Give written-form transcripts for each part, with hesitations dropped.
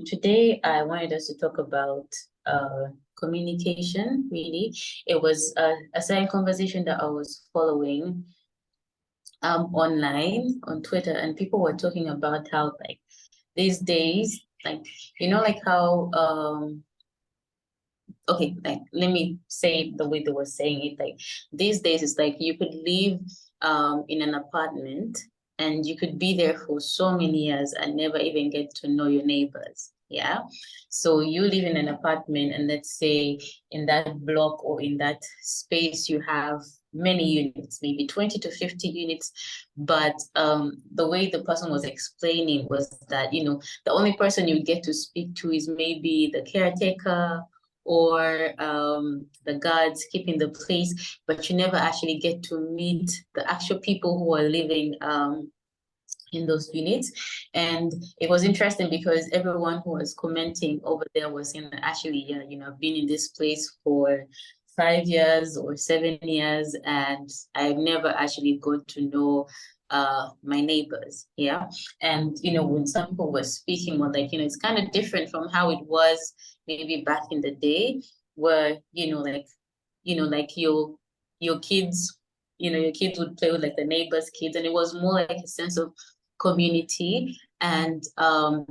today I wanted us to talk about communication, really. It was a certain conversation that I was following online on Twitter, and people were talking about how, like, these days, like, like how okay, like, let me say it the way they were saying it. Like, these days it's like you could live in an apartment and you could be there for so many years and never even get to know your neighbors. Yeah. So you live in an apartment, and let's say in that block or in that space you have many units, maybe 20 to 50 units. But the way the person was explaining was that, the only person you get to speak to is maybe the caretaker or the guards keeping the place, but you never actually get to meet the actual people who are living in those units. And it was interesting because everyone who was commenting over there was saying that actually, yeah, I've been in this place for 5 years or 7 years, and I've never actually got to know my neighbors. Yeah. And when some people were speaking, were like, it's kind of different from how it was maybe back in the day, where like your kids, your kids would play with like the neighbors' kids, and it was more like a sense of community. And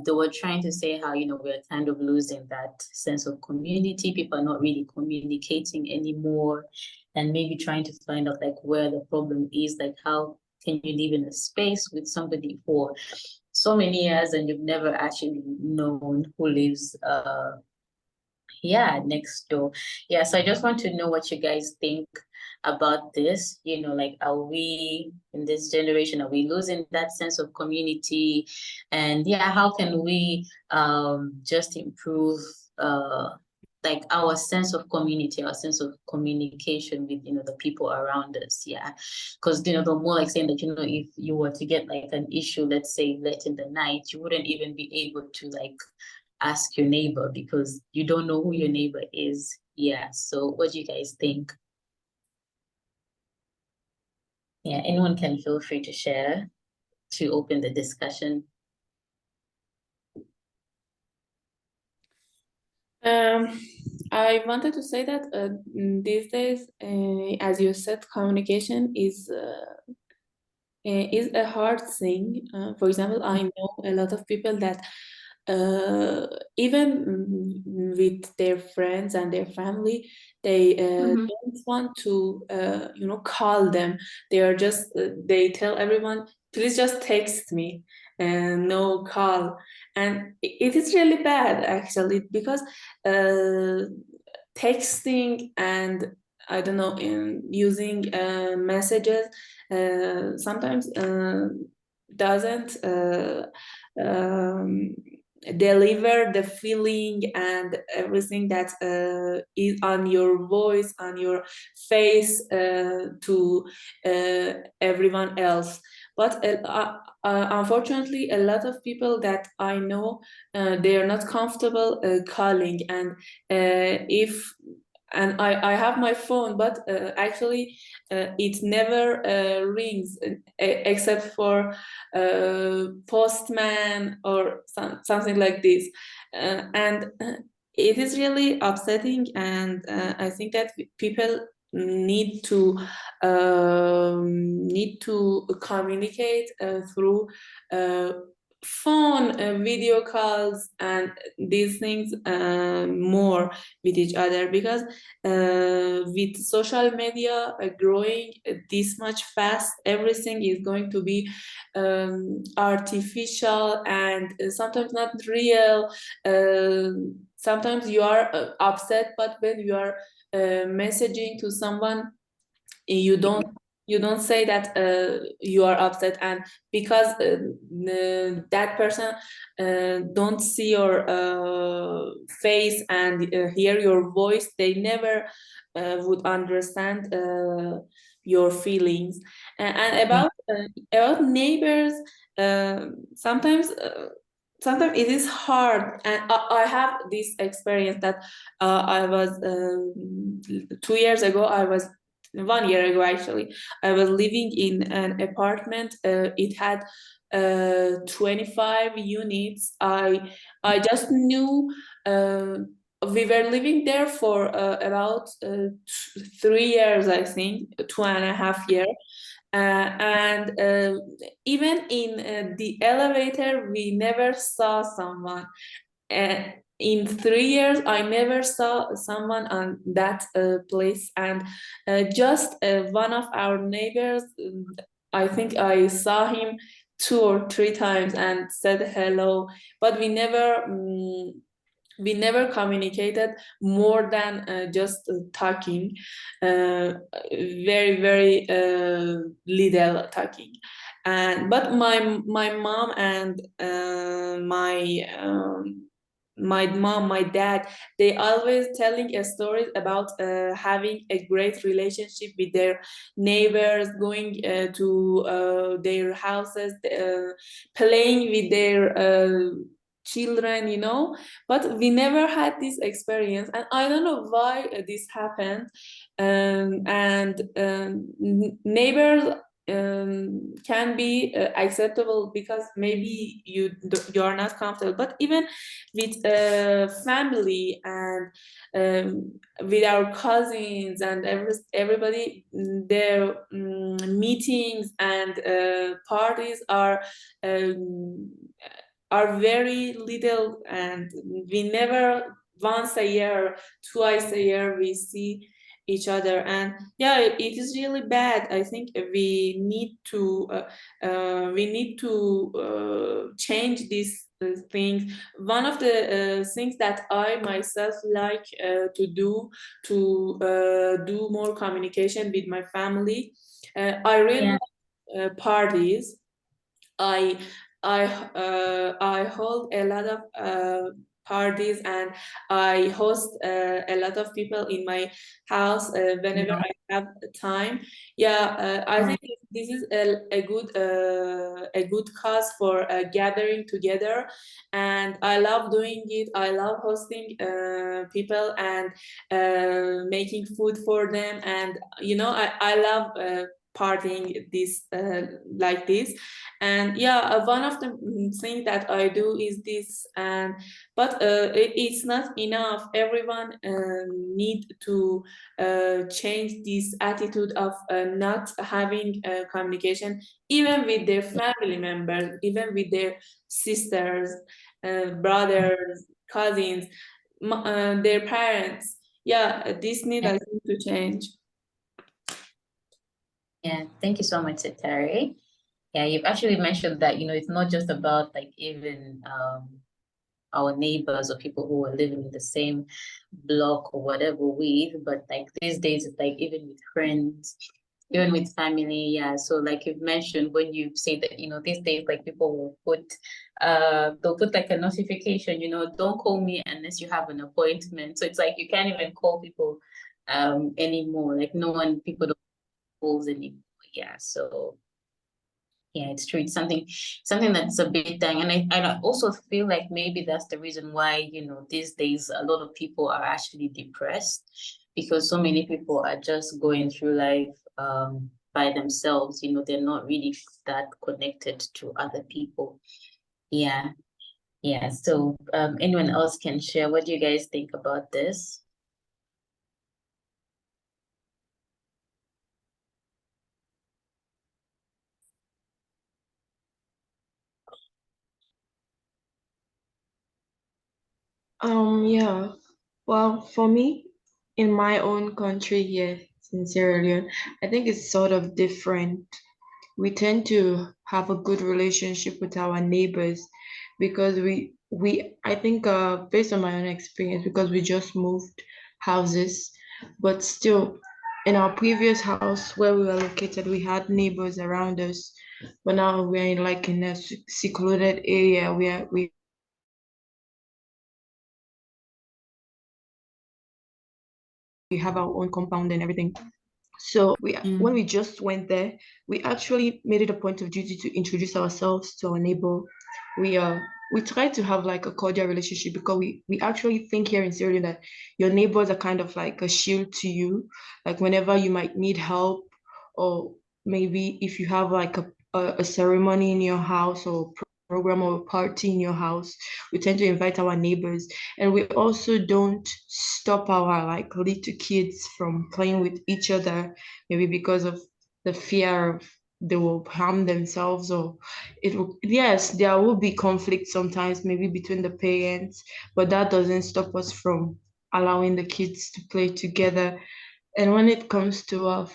they were trying to say how, we're kind of losing that sense of community. People are not really communicating anymore, and maybe trying to find out like where the problem is. Like, how can you live in a space with somebody for so many years and you've never actually known who lives next door? Yeah, so I just want to know what you guys think about this. Like, are we in this generation, are we losing that sense of community? And yeah, how can we just improve like our sense of community, our sense of communication with the people around us? Yeah, because the more, like, saying that if you were to get like an issue, let's say late in the night, you wouldn't even be able to like ask your neighbor because you don't know who your neighbor is. Yeah, so what do you guys think? Yeah, anyone can feel free to share to open the discussion. I wanted to say that these days, as you said, communication is a hard thing. For example, I know a lot of people that even with their friends and their family, they don't want to, call them. They are just, they tell everyone, please just text me and no call. And it is really bad, actually, because texting and I don't know, in using messages sometimes doesn't deliver the feeling and everything that is on your voice, on your face to everyone else. But unfortunately, a lot of people that I know, they are not comfortable calling. And if and I have my phone, but actually it never rings except for postman or something like this. And it is really upsetting, and I think that people need to communicate through phone, video calls, and these things more with each other, because with social media growing this much fast, everything is going to be artificial and sometimes not real. Sometimes you are upset, but when you are messaging to someone, you don't say that you are upset, and because that person don't see your face and hear your voice, they never would understand your feelings. And about neighbors, sometimes it is hard, and I have this experience that I was 2 years ago, 1 year ago actually, I was living in an apartment. It had 25 units. I just knew we were living there for about 3 years, I think, 2.5 years. And even in the elevator, we never saw someone. In 3 years, I never saw someone on that place. And just one of our neighbors, I think I saw him 2 or 3 times and said hello, but we never communicated more than just talking, very very little talking. And but my mom and my mom, my dad, they always telling a stories about having a great relationship with their neighbors, going to their houses, playing with their children, but we never had this experience, and I don't know why this happened. And neighbors can be acceptable because maybe you are not comfortable, but even with family and with our cousins and everybody, their meetings and parties um, are very little, and we never once a year, twice a year we see each other. And yeah, it is really bad. I think we need to change these things. One of the things that I myself like to do more communication with my family. I really Yeah. like parties. I I hold a lot of parties, and I host a lot of people in my house whenever Yeah. I have time. Yeah, I think this is a good cause for gathering together, and I love doing it. I love hosting people and making food for them, and I love partying this like this. And yeah, one of the thing that I do is this. And but it's not enough. Everyone need to change this attitude of not having communication, even with their family members, even with their sisters, brothers, cousins, their parents. Yeah, this need, Yeah. I think, to change. Yeah. Thank you so much, Satari. Yeah, you've actually mentioned that, it's not just about like even our neighbors or people who are living in the same block or whatever with, but like these days it's like even with friends, even with family. Yeah. So like you've mentioned, when you say that, these days like people will they'll put like a notification, don't call me unless you have an appointment. So it's like you can't even call people anymore. Like no one, people don't call anymore. Yeah. So yeah, it's true. It's something that's a bit dying. And I also feel like maybe that's the reason why, these days a lot of people are actually depressed, because so many people are just going through life by themselves. They're not really that connected to other people. Yeah. Yeah. So anyone else can share. What do you guys think about this? Yeah. Well, for me, in my own country here in Sierra Leone, I think it's sort of different. We tend to have a good relationship with our neighbors because we I think based on my own experience, because we just moved houses, but still in our previous house where we were located, we had neighbors around us. But now we're in a secluded area where we have our own compound and everything. So when we just went there, we actually made it a point of duty to introduce ourselves to our neighbor. We uh we try to have like a cordial relationship because we actually think here in Sierra Leone that your neighbors are kind of like a shield to you. Like whenever you might need help, or maybe if you have like a ceremony in your house or program or party in your house, we tend to invite our neighbors. And we also don't stop our like little kids from playing with each other, maybe because of the fear of they will harm themselves, or it will, yes, there will be conflict sometimes, maybe between the parents, but that doesn't stop us from allowing the kids to play together. And when it comes to our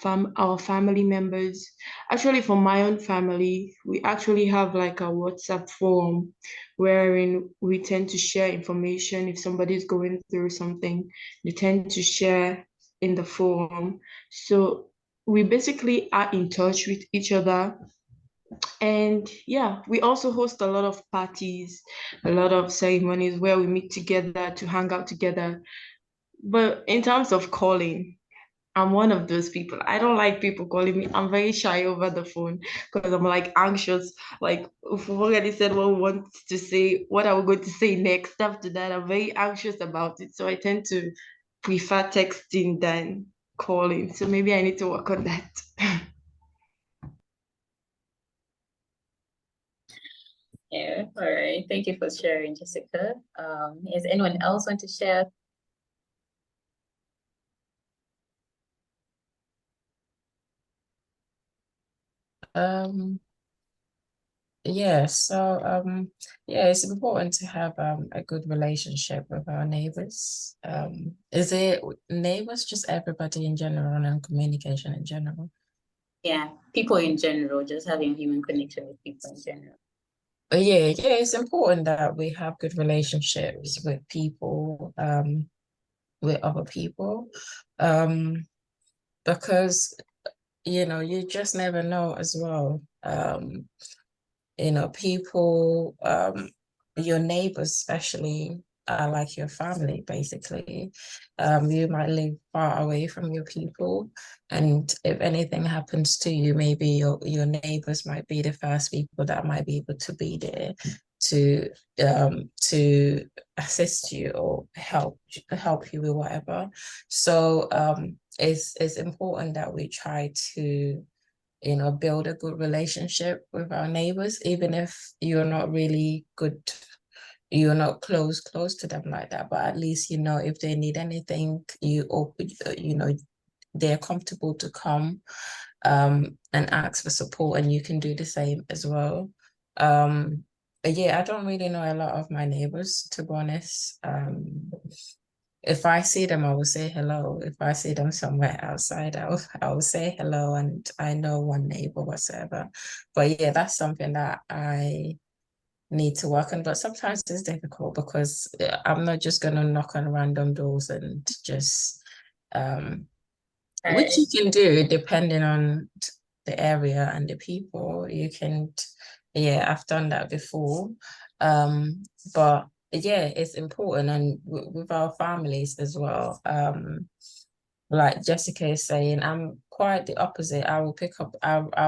family members, actually for my own family, we actually have like a WhatsApp forum wherein we tend to share information. If somebody's going through something, they tend to share in the forum. So we basically are in touch with each other. And yeah, we also host a lot of parties, a lot of ceremonies where we meet together to hang out together. But in terms of calling, I'm one of those people. I don't like people calling me. I'm very shy over the phone because I'm like anxious. Like if we've already said what we want to say, what are we going to say next after that? I'm very anxious about it. So I tend to prefer texting than calling. So maybe I need to work on that. Yeah, all right. Thank you for sharing, Jessica. Is anyone else want to share? Yeah, so yeah, it's important to have a good relationship with our neighbors. Is it neighbors, just everybody in general and communication in general? Yeah, people in general, just having human connection with people in general. But yeah, it's important that we have good relationships with people, with other people, because you just never know as well. People, your neighbors especially are like your family, basically. You might live far away from your people, and if anything happens to you, maybe your neighbors might be the first people that might be able to be there to assist you or help you with whatever. So it's important that we try to build a good relationship with our neighbors, even if you're not close to them like that, but at least, if they need anything, they're comfortable to come, and ask for support, and you can do the same as well. But yeah, I don't really know a lot of my neighbors, to be honest. If I see them, I will say hello. If I see them somewhere outside, I will say hello, and I know one neighbor whatsoever. But yeah, that's something that I need to work on. But sometimes it's difficult because I'm not just gonna knock on random doors and just which you can do depending on the area and the people. Yeah, I've done that before. But yeah, it's important, and with our families as well. Like Jessica is saying, I'm quite the opposite. I'll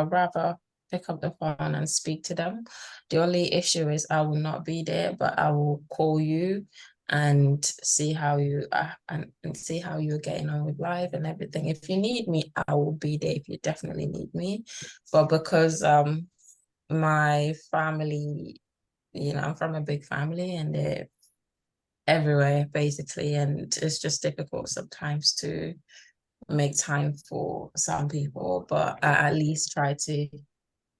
rather pick up the phone and speak to them. The only issue is I will not be there, but I will call you and see how you are, and see how you're getting on with life and everything. If you need me, I will be there if you definitely need me. But because my family, I'm from a big family and they're everywhere basically, and it's just difficult sometimes to make time for some people, but I at least try to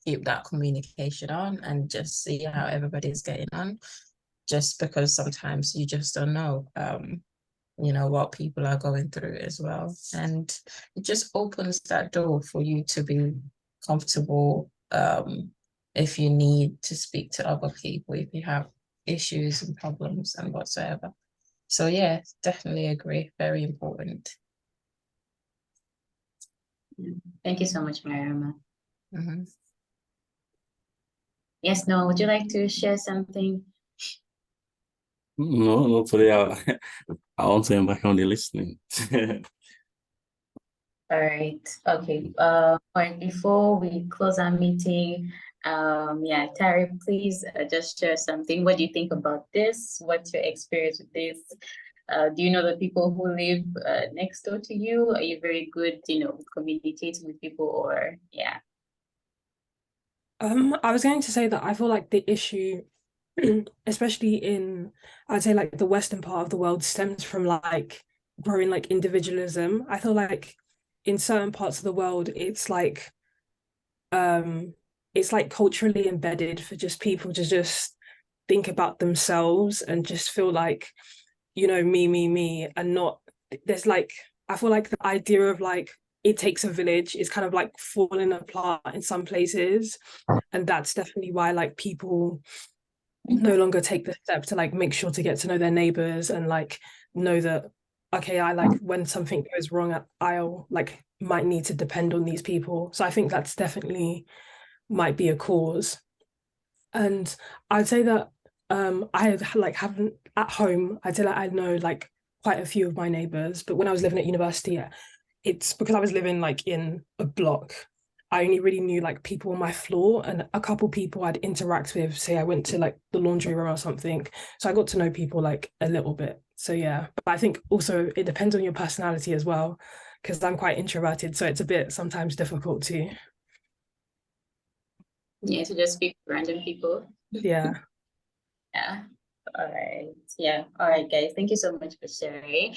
keep that communication on and just see how everybody's getting on, just because sometimes you just don't know what people are going through as well, and it just opens that door for you to be comfortable, if you need to speak to other people, if you have issues and problems and whatsoever. So yeah, definitely agree, very important. Thank you so much, Mariama. Mm-hmm. Yes, Noah, would you like to share something? No, not today. I want to embark on the listening. All right. Okay. Right before we close our meeting, yeah, Tari, please just share something. What do you think about this? What's your experience with this? Do you know the people who live next door to you? Are you very good, with communicating with people, or yeah? I was going to say that I feel like the issue, especially in, I'd say like the Western part of the world, stems from like growing like individualism. I feel like in certain parts of the world, it's like culturally embedded for just people to just think about themselves and just feel like, you know, me, and not, there's like, I feel like the idea of like it takes a village is kind of like falling apart in some places. And that's definitely why like people no longer take the step to like make sure to get to know their neighbors and like know that, okay, I like when something goes wrong, I'll like might need to depend on these people. So I think that's definitely might be a cause. And I'd say that I like haven't at home, I'd say that I know like quite a few of my neighbors, but when I was living at university, it's because I was living like in a block. I only really knew like people on my floor and a couple people I'd interact with, say I went to like the laundry room or something. So I got to know people like a little bit. So yeah, but I think also it depends on your personality as well, because I'm quite introverted, so it's a bit sometimes difficult to, Yeah, to just speak to random people. yeah. Yeah. All right. Yeah. All right, guys. Thank you so much for sharing.